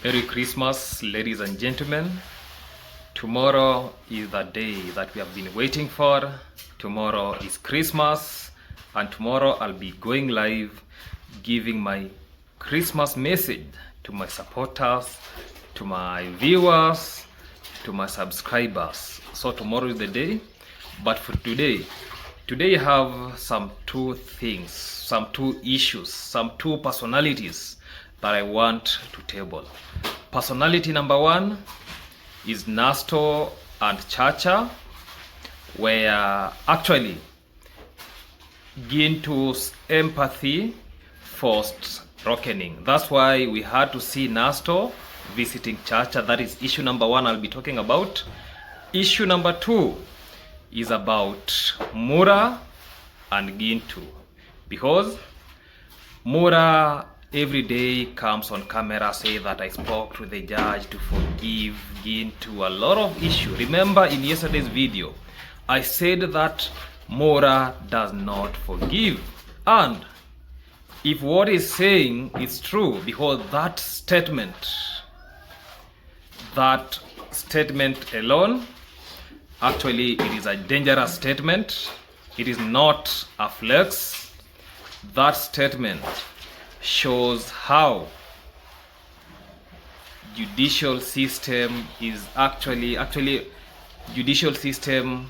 Merry Christmas, ladies and gentlemen. Tomorrow is the day that we have been waiting for. Tomorrow is Christmas, and tomorrow I'll be going live giving my Christmas message to my supporters, to my viewers, to my subscribers. So tomorrow is the day, but for today I have some two things, some two issues, some two personalities that I want to table. Personality number one is Nasto and Chacha, where actually Gintu's empathy forced reckoning. That's why we had to see Nasto visiting Chacha. That is issue number one I'll be talking about. Issue number two is about Mura and Gintu, because Mura every day comes on camera, say that I spoke to the judge to forgive Gintu a lot of issue. Remember in yesterday's video I said that Mura does not forgive, and if what he's saying is true, because that statement alone, actually it is a dangerous statement. It is not a flex. That statement shows how judicial system is actually judicial system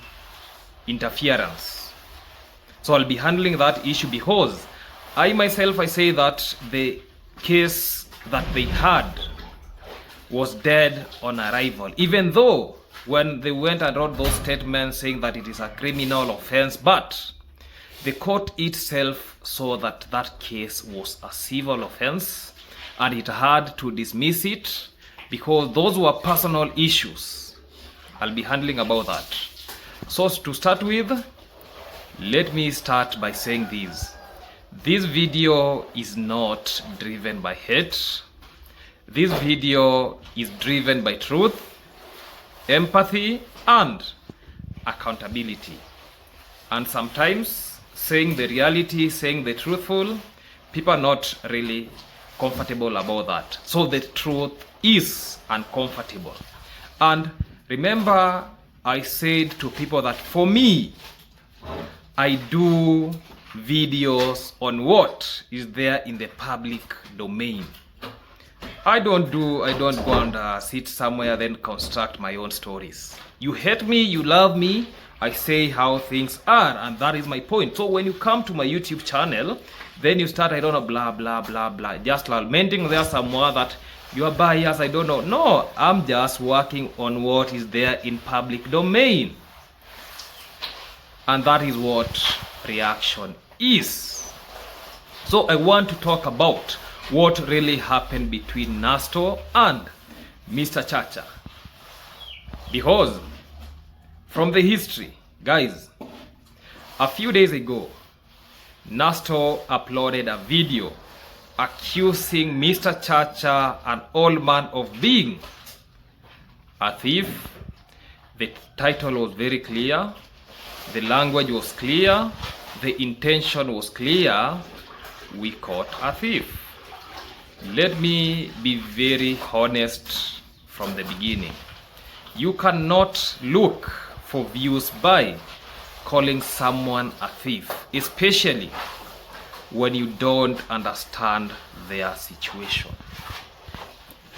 interference. So I'll be handling that issue, because I say that the case that they had was dead on arrival, even though when they went and wrote those statements saying that it is a criminal offense, but the court itself saw that that case was a civil offense and it had to dismiss it because those were personal issues. I'll be handling about that. So to start with, let me start by saying this. This video is not driven by hate. This video is driven by truth, empathy, and accountability. And sometimes saying the reality, saying the truthful, people are not really comfortable about that. So the truth is uncomfortable. And remember, I said to people that for me, I do videos on what is there in the public domain. I don't go and sit somewhere then construct my own stories. You hate me, you love me, I say how things are, and that is my point. So when you come to my YouTube channel, then you start, blah blah blah blah, just lamenting there somewhere that you are biased, No, I'm just working on what is there in public domain, and that is what reaction is. So I want to talk about what really happened between Nasto and Mr. Chacha, because from the history, guys, a few days ago, Nasto uploaded a video accusing Mr. Chacha, an old man, of being a thief. The title was very clear, the language was clear, the intention was clear. We caught a thief. Let me be very honest from the beginning. You cannot look for views by calling someone a thief, especially when you don't understand their situation.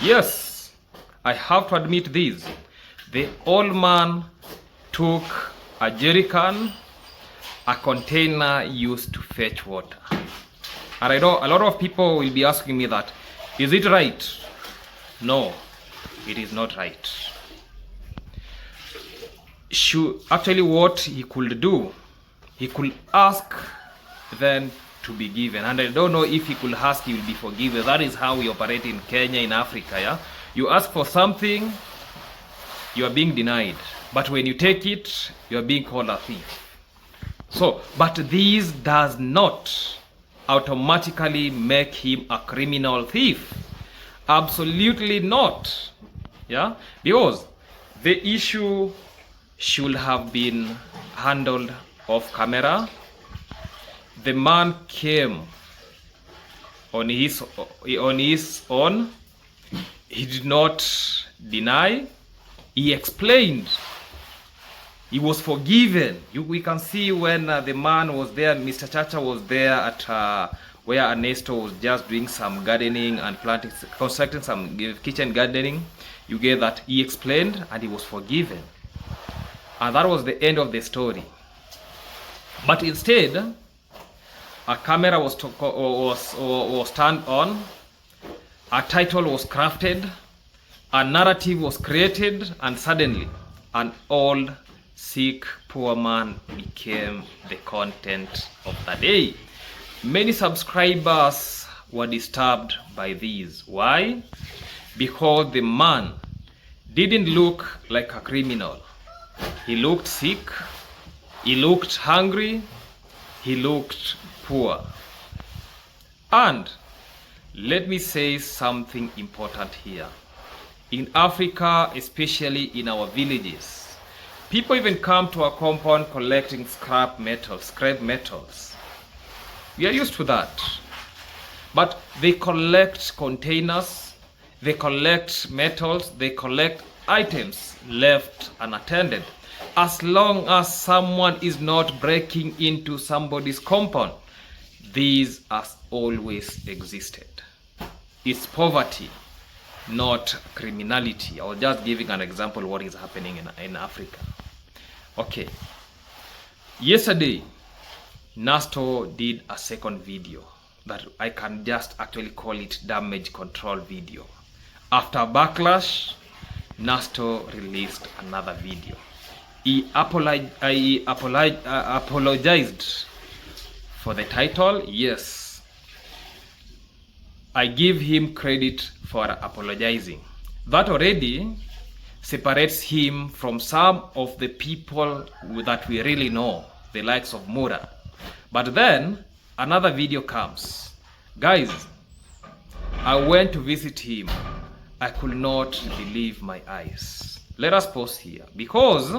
Yes, I have to admit this. The old man took a jerrycan, a container used to fetch water. And I know a lot of people will be asking me that, is it right? No, it is not right. Actually, what he could do, he could ask then to be given. And I don't know if he could ask, he will be forgiven. That is how we operate in Kenya, in Africa. Yeah, you ask for something, you are being denied, but when you take it, you are being called a thief. So, but this does not automatically make him a criminal thief. Absolutely not. Yeah, because the issue should have been handled off camera. The man came on his own. He did not deny. He explained. He was forgiven. We can see when the man was there, Mr. Chacha was there at where Nasto was just doing some gardening and planting, constructing some kitchen gardening. You get that he explained and he was forgiven. And that was the end of the story. But instead, a camera was turned on, a title was crafted, a narrative was created, and suddenly an old, sick, poor man became the content of the day. Many subscribers were disturbed by this. Why? Because the man didn't look like a criminal. He looked sick, he looked hungry, he looked poor. And let me say something important here. In Africa, especially in our villages, people even come to our compound collecting scrap metals. We are used to that. But they collect containers, they collect metals, they collect items left unattended. As long as someone is not breaking into somebody's compound, these has always existed. It's poverty, not criminality. I was just giving an example of what is happening in Africa. Okay. Yesterday, Nasto did a second video that I can just actually call it damage control video. After backlash, Nasto released another video. He apologized for the title. Yes, I give him credit for apologizing. That already separates him from some of the people that we really know, the likes of Mura. But then another video comes. Guys, I went to visit him. I could not believe my eyes. Let us pause here, because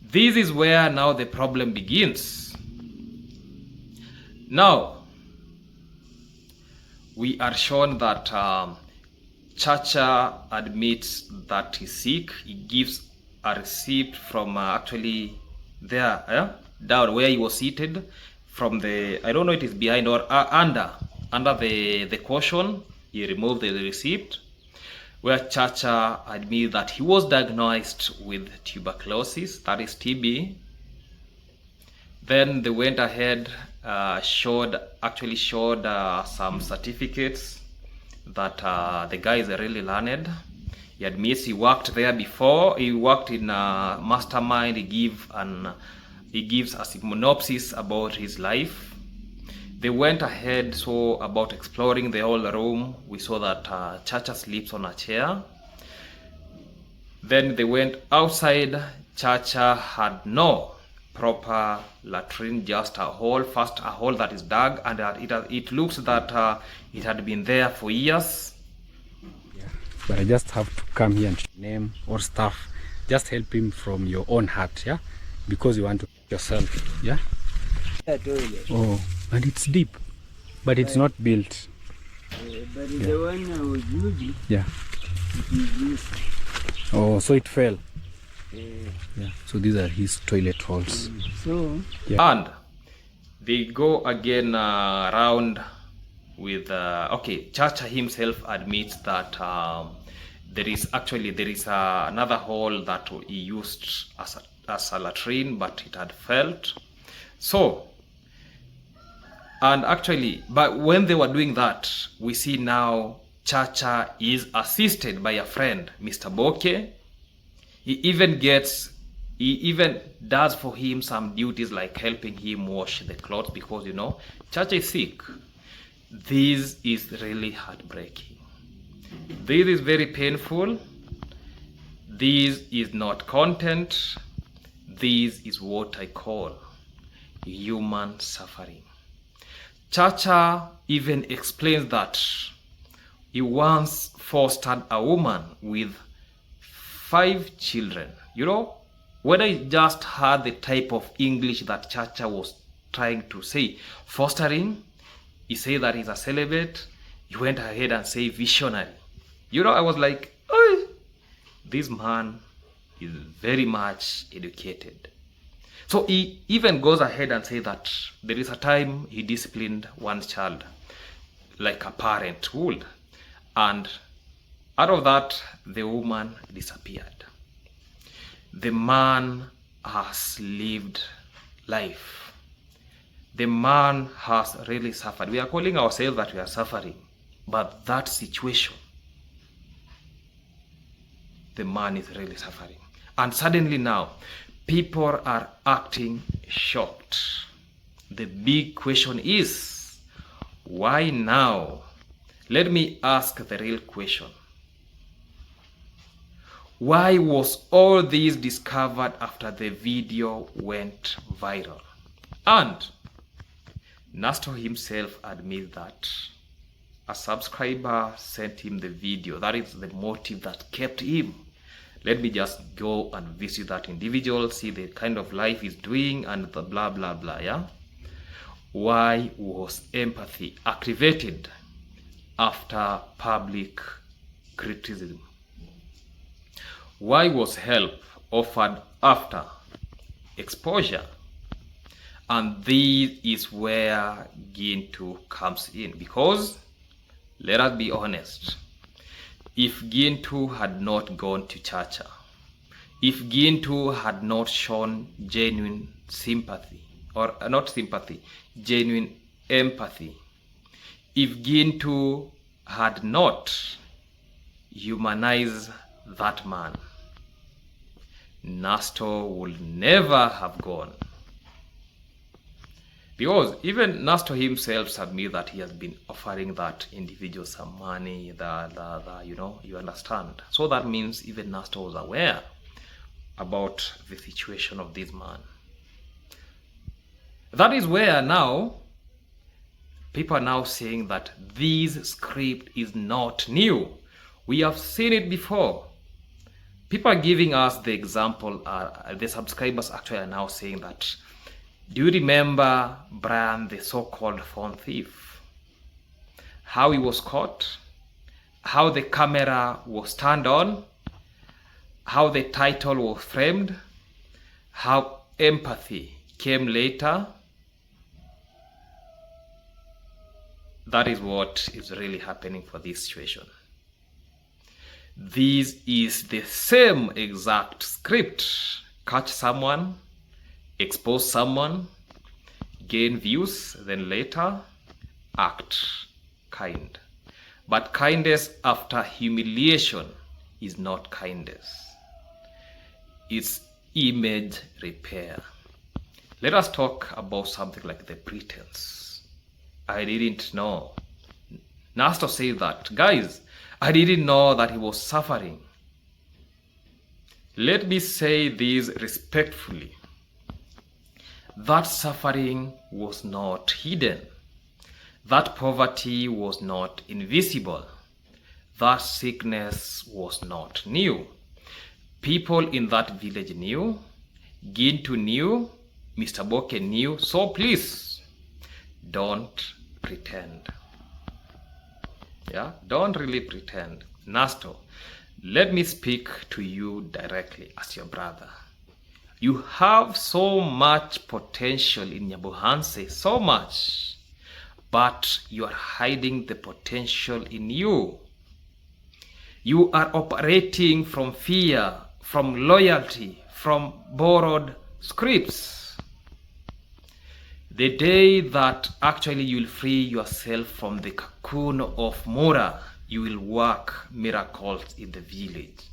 this is where now the problem begins. Now, we are shown that Chacha admits that he's sick. He gives a receipt from actually there, down where he was seated, from the, I don't know it is behind or under the cushion. He removed the receipt, where Chacha admitted that he was diagnosed with tuberculosis, that is TB. Then they went ahead, showed some certificates that the guy is really learned. He admits he worked there before. He worked in a mastermind. He gives a synopsis about his life. They went ahead, so about exploring the whole room. We saw that Chacha sleeps on a chair. Then they went outside. Chacha had no proper latrine, just a hole, first a hole that is dug, and it looks that it had been there for years. Yeah, but I just have to come here and name or stuff. Just help him from your own heart, yeah, because you want to yourself, yeah. Oh, and it's deep, but it's not built. But the one I was using, yeah. it is used. Oh, so it fell. Yeah. So these are his toilet holes. So yeah. And they go again around with okay. Chacha himself admits that there is another hole that he used as a latrine, but it had failed. So, and actually, but when they were doing that, we see now Chacha is assisted by a friend, Mr. Boke. He even does for him some duties like helping him wash the clothes, because you know Chacha is sick. This is really heartbreaking. This is very painful. This is not content. This is what I call human suffering. Chacha even explains that he once fostered a woman with 5 children. You know, when I just heard the type of English that Chacha was trying to say, fostering, he said that he's a celibate. He went ahead and said visionary. I was like, oh, this man is very much educated. So he even goes ahead and says that there is a time he disciplined one child like a parent would. And out of that, the woman disappeared. The man has lived life. The man has really suffered. We are calling ourselves that we are suffering, but that situation, the man is really suffering. And suddenly now, people are acting shocked. The big question is, why now? Let me ask the real question. Why was all this discovered after the video went viral? And Nasto himself admits that a subscriber sent him the video. That is the motive that kept him. Let me just go and visit that individual, see the kind of life he's doing and the blah, blah, blah, yeah? Why was empathy activated after public criticism? Why was help offered after exposure? And this is where Gintu comes in, because let us be honest, if Gintu had not gone to Chacha, if Gintu had not shown genuine sympathy, or not sympathy, genuine empathy, if Gintu had not humanized that man, Nasto would never have gone. Because even Nasto himself admits that he has been offering that individual some money, you understand. So that means even Nasto was aware about the situation of this man. That is where now people are now saying that this script is not new. We have seen it before. People are giving us the example, the subscribers actually are now saying that, do you remember Brian, the so-called phone thief? How he was caught, how the camera was turned on, how the title was framed, how empathy came later. That is what is really happening for this situation. This is the same exact script. Catch someone, expose someone, gain views, then later act kind. But kindness after humiliation is not kindness. It's image repair. Let us talk about something like the pretense. I didn't know. Nasto said that, guys, I didn't know that he was suffering. Let me say this respectfully. That suffering was not hidden. That poverty was not invisible. That sickness was not new. People in that village knew. Gintu knew. Mr. Boke knew. So please, don't pretend. Yeah, don't really pretend. Nasto, let me speak to you directly as your brother. You have so much potential in Nyabuhanse, so much, but you are hiding the potential in you. You are operating from fear, from loyalty, from borrowed scripts. The day that actually you will free yourself from the cocoon of Mura, you will work miracles in the village.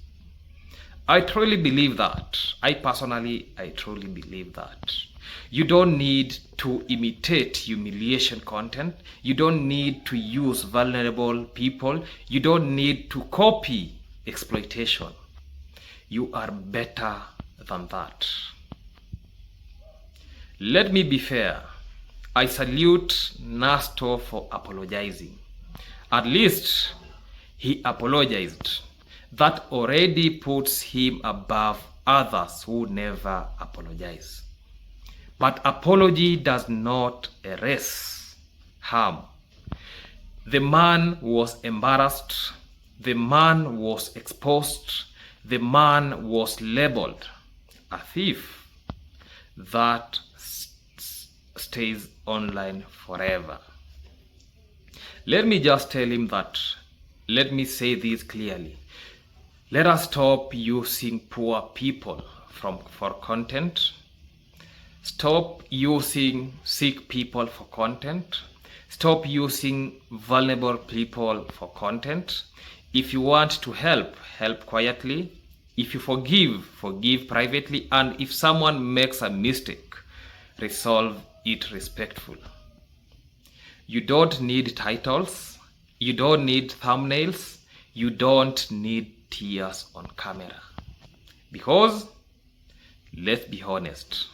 I truly believe that. I truly believe that. You don't need to imitate humiliation content. You don't need to use vulnerable people. You don't need to copy exploitation. You are better than that. Let me be fair. I salute Nasto for apologizing. At least he apologized. That already puts him above others who never apologize. But apology does not erase harm. The man was embarrassed, the man was exposed, the man was labeled a thief that stays online forever. Let me just tell him that, let me say this clearly. Let us stop using poor people for content. Stop using sick people for content. Stop using vulnerable people for content. If you want to help, help quietly. If you forgive, forgive privately. And if someone makes a mistake, resolve it respectfully. You don't need titles. You don't need thumbnails. You don't need tears on camera. Because, let's be honest,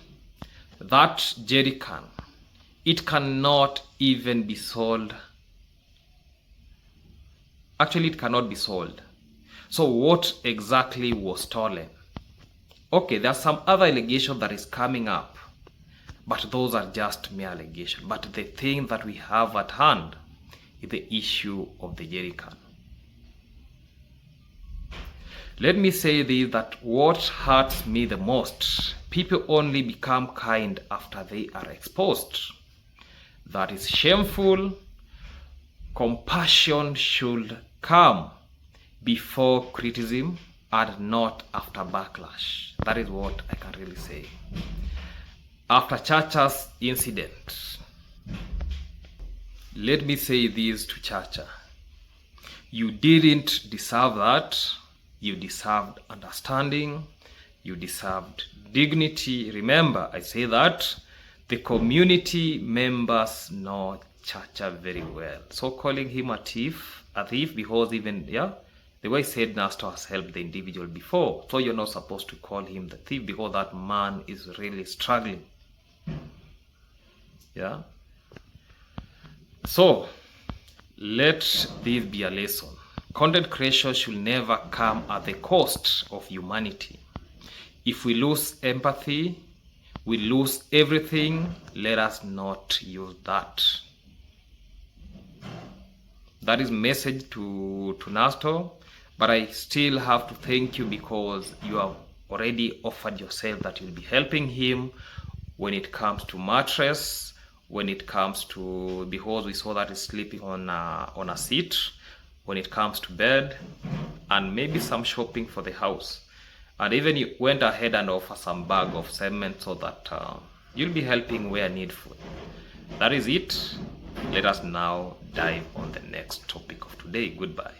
that jerrycan, it cannot even be sold. Actually, it cannot be sold. So what exactly was stolen? Okay, there's some other allegation that is coming up, but those are just mere allegations. But the thing that we have at hand is the issue of the jerrycan. Let me say this, that what hurts me the most, people only become kind after they are exposed. That is shameful. Compassion should come before criticism and not after backlash. That is what I can really say. After Chacha's incident, let me say this to Chacha. You didn't deserve that. You deserved understanding. You deserved dignity. Remember, I say that the community members know Chacha very well. So calling him a thief because even, the way I said Nasto has helped the individual before. So you're not supposed to call him the thief because that man is really struggling. Yeah. So let this be a lesson. Content creation should never come at the cost of humanity. If we lose empathy, we lose everything. Let us not use that. That is message to Nasto. But I still have to thank you because you have already offered yourself that you'll be helping him when it comes to mattress, when it comes to, because we saw that he's sleeping on a seat, when it comes to bed, and maybe some shopping for the house. And even you went ahead and offered some bag of cement so that you'll be helping where needful. That is it. Let us now dive on the next topic of today. Goodbye.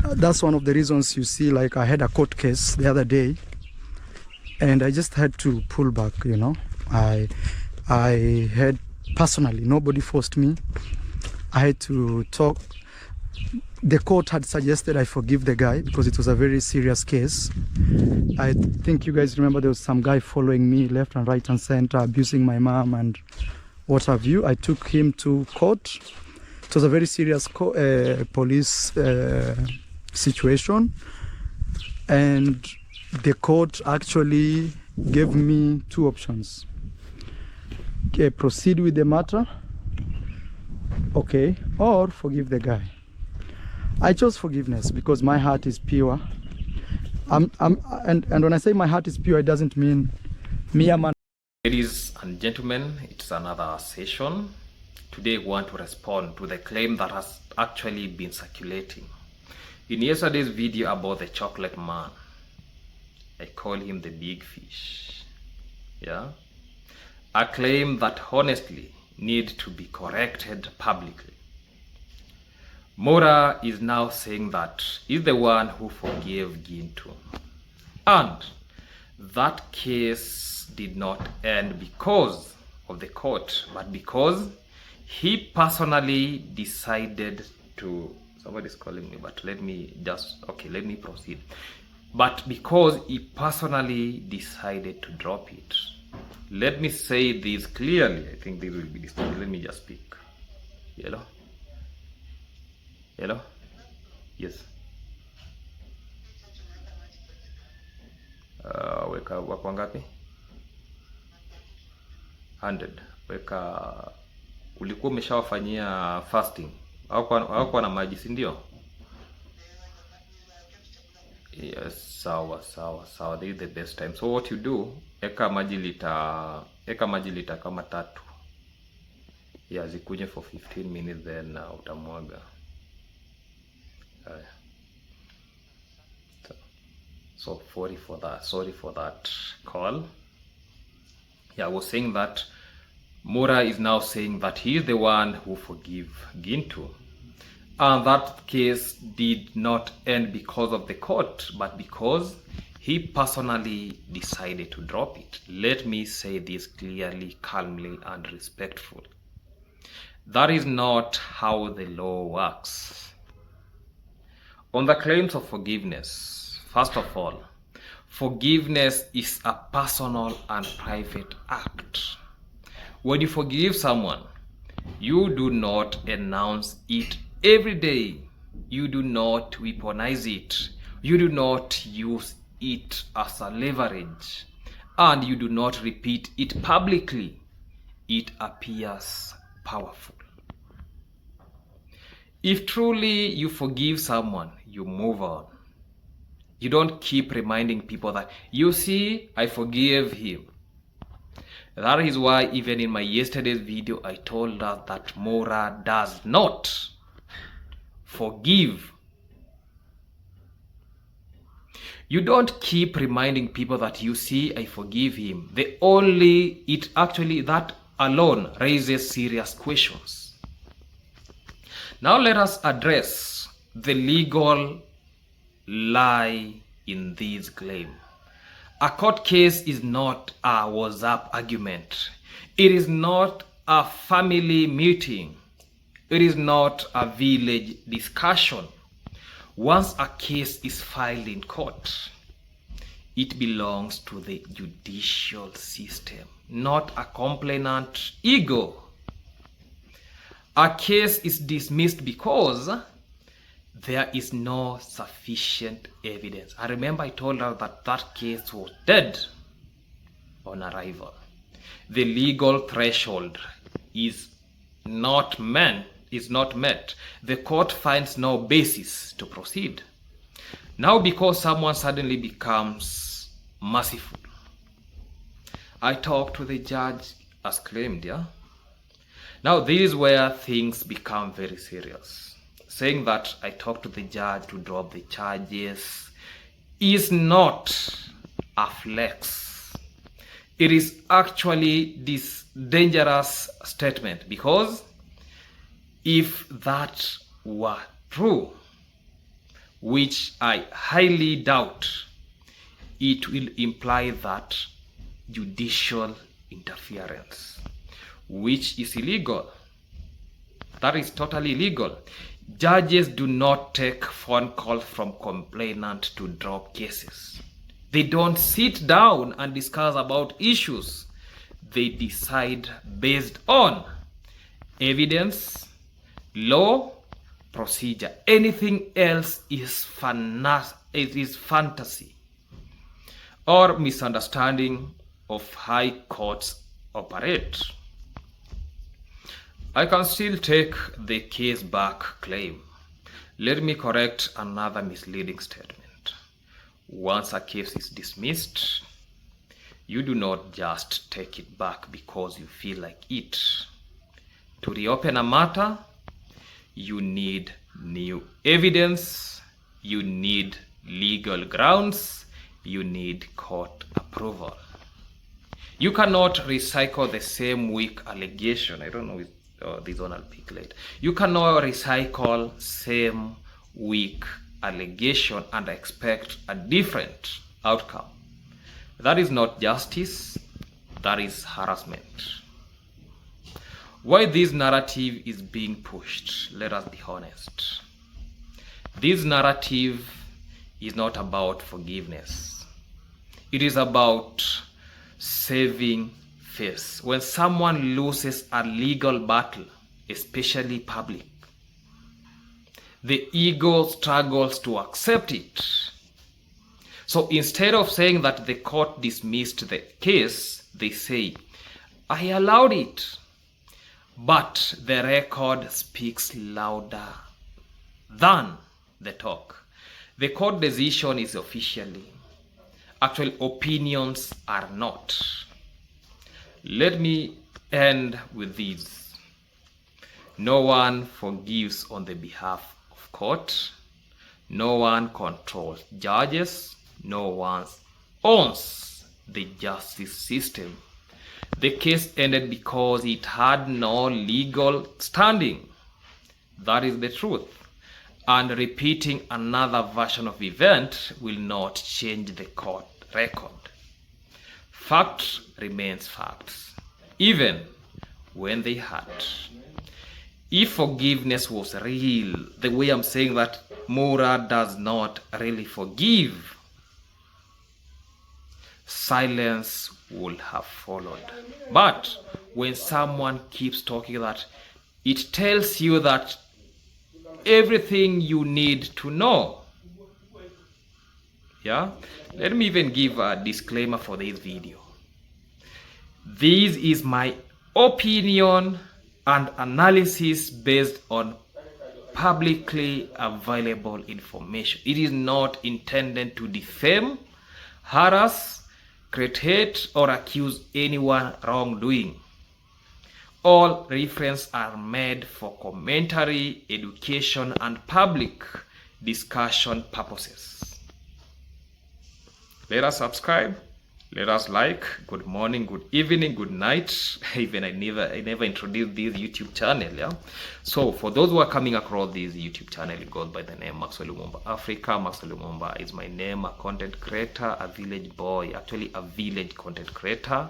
That's one of the reasons you see, like I had a court case the other day and I just had to pull back, you know. I had personally, nobody forced me. I had to talk. The court had suggested I forgive the guy because it was a very serious case. I think you guys remember there was some guy following me left and right and center, abusing my mom and what have you. I took him to court. It was a very serious police situation, and the court actually gave me two options. Okay, proceed with the matter, okay, or forgive the guy. I chose forgiveness because my heart is pure. And when I say my heart is pure, it doesn't mean me a man. Ladies and gentlemen, it's another session. Today we want to respond to the claim that has actually been circulating. In yesterday's video about the chocolate man, I call him the big fish. Yeah? A claim that honestly needs to be corrected publicly. Mora is now saying that he's the one who forgave Gintu. And that case did not end because of the court, but because he personally decided to, somebody's calling me, but let me proceed. But because he personally decided to drop it. Let me say this clearly. I think this will be disturbing. Let me just speak. Hello? Hello? Yes. Weka wako ngapi? 100. Weka, ulikuwa umeshawafanyia fasting. Hawakuwa na maji, si ndio? Yes, sawa sawa sawa. This is the best time. So what you do, eka maji lita kama 3. Yeah, zikunye for 15 minutes, then utamwaga. So sorry for that call. Yeah, I was saying that Mura is now saying that he is the one who forgave Gintu. And that case did not end because of the court, but because he personally decided to drop it. Let me say this clearly, calmly, and respectfully. That is not how the law works. On the claims of forgiveness, first of all, forgiveness is a personal and private act. When you forgive someone, you do not announce it every day. You do not weaponize it. You do not use it as a leverage. And you do not repeat it publicly. It appears powerful. If truly you forgive someone, you move on. You don't keep reminding people that, you see, I forgive him. That is why even in my yesterday's video, I told us that Mora does not forgive. You don't keep reminding people that, you see, I forgive him. That alone raises serious questions. Now let us address the legal lie in this claim. A court case is not a WhatsApp argument. It is not a family meeting. It is not a village discussion. Once a case is filed in court, it belongs to the judicial system, not a complainant ego. A case is dismissed because there is no sufficient evidence. I remember I told her that that case was dead on arrival. The legal threshold is not met. The court finds no basis to proceed. Now, because someone suddenly becomes merciful, I talked to the judge as claimed, yeah? Now, this is where things become very serious. Saying that I talked to the judge to drop the charges is not a flex. It is actually this dangerous statement, because if that were true, which I highly doubt, it will imply that judicial interference, which is illegal. That is totally illegal. Judges do not take phone calls from complainants to drop cases. They don't sit down and discuss about issues. They decide based on evidence, law, procedure. Anything else is fantasy or misunderstanding of how courts operate. I can still take the case back claim. Let me correct another misleading statement. Once a case is dismissed, you do not just take it back because you feel like it. To reopen a matter, you need new evidence, you need legal grounds, you need court approval. You cannot recycle the same weak allegation. I don't know if this one I'll pick later. You cannot recycle same weak allegation and expect a different outcome. That is not justice, that is harassment. Why this narrative is being pushed, let us be honest. This narrative is not about forgiveness. It is about saving face. When someone loses a legal battle, especially public, the ego struggles to accept it. So instead of saying that the court dismissed the case, they say, I allowed it. But the record speaks louder than the talk. The court decision is officially. Actually, opinions are not. Let me end with this. No one forgives on the behalf of court. No one controls judges. No one owns the justice system. The case ended because it had no legal standing. That is the truth. And repeating another version of event will not change the court record. Fact remains facts, even when they hurt. If forgiveness was real, the way I'm saying that Mura does not really forgive, silence would have followed. But when someone keeps talking that, it tells you that everything you need to know. Yeah? Let me even give a disclaimer for this video. This is my opinion and analysis based on publicly available information. It is not intended to defame, harass, create hate, or accuse anyone wrongdoing. All references are made for commentary, education, and public discussion purposes. Let us subscribe. Let us like. Good morning, good evening, good night. Even I never introduced this YouTube channel. Yeah. So for those who are coming across this YouTube channel, it goes by the name Maxwell Lumumba Africa. Maxwell Lumumba is my name, a content creator, a village boy, actually a village content creator,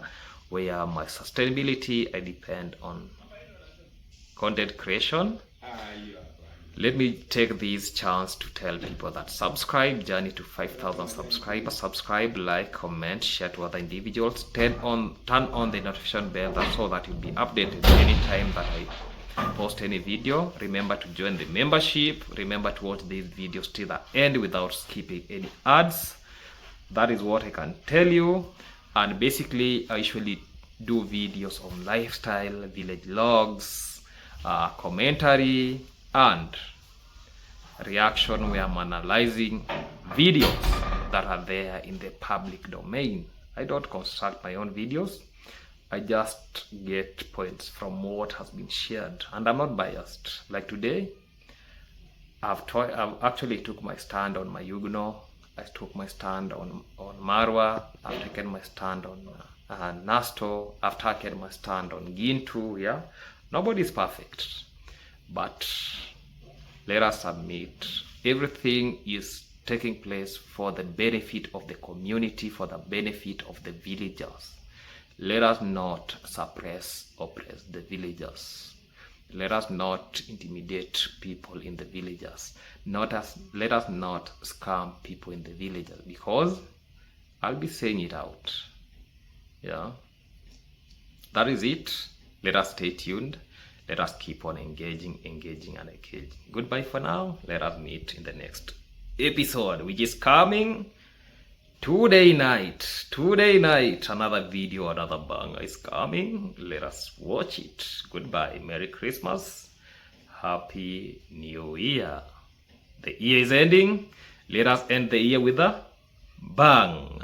where my sustainability I depend on content creation. Let me take this chance to tell people that subscribe, journey to 5,000 subscribers. Subscribe, like, comment, share to other individuals. Turn on the notification bell so that you'll be updated anytime that I post any video. Remember to join the membership. Remember to watch these videos till the end without skipping any ads. That is what I can tell you. And basically, I usually do videos on lifestyle, village logs, commentary, and reaction where I'm analyzing videos that are there in the public domain. I don't construct my own videos. I just get points from what has been shared, and I'm not biased. Like today, I've actually took my stand on my Yugno. I took my stand on Marwa. I've taken my stand on Nasto. I've taken my stand on Gintu. Yeah, nobody is perfect, but let us admit everything is taking place for the benefit of the community, for the benefit of the villagers. Let us not suppress, oppress the villagers. Let us not intimidate people in the villages. Let us not scam people in the villages, because I'll be saying it out. Yeah, that is it. Let us stay tuned. Let us keep on engaging. Goodbye for now. Let us meet in the next episode, which is coming today night. Another video, another banger is coming. Let us watch it. Goodbye. Merry Christmas. Happy New Year. The year is ending. Let us end the year with a bang.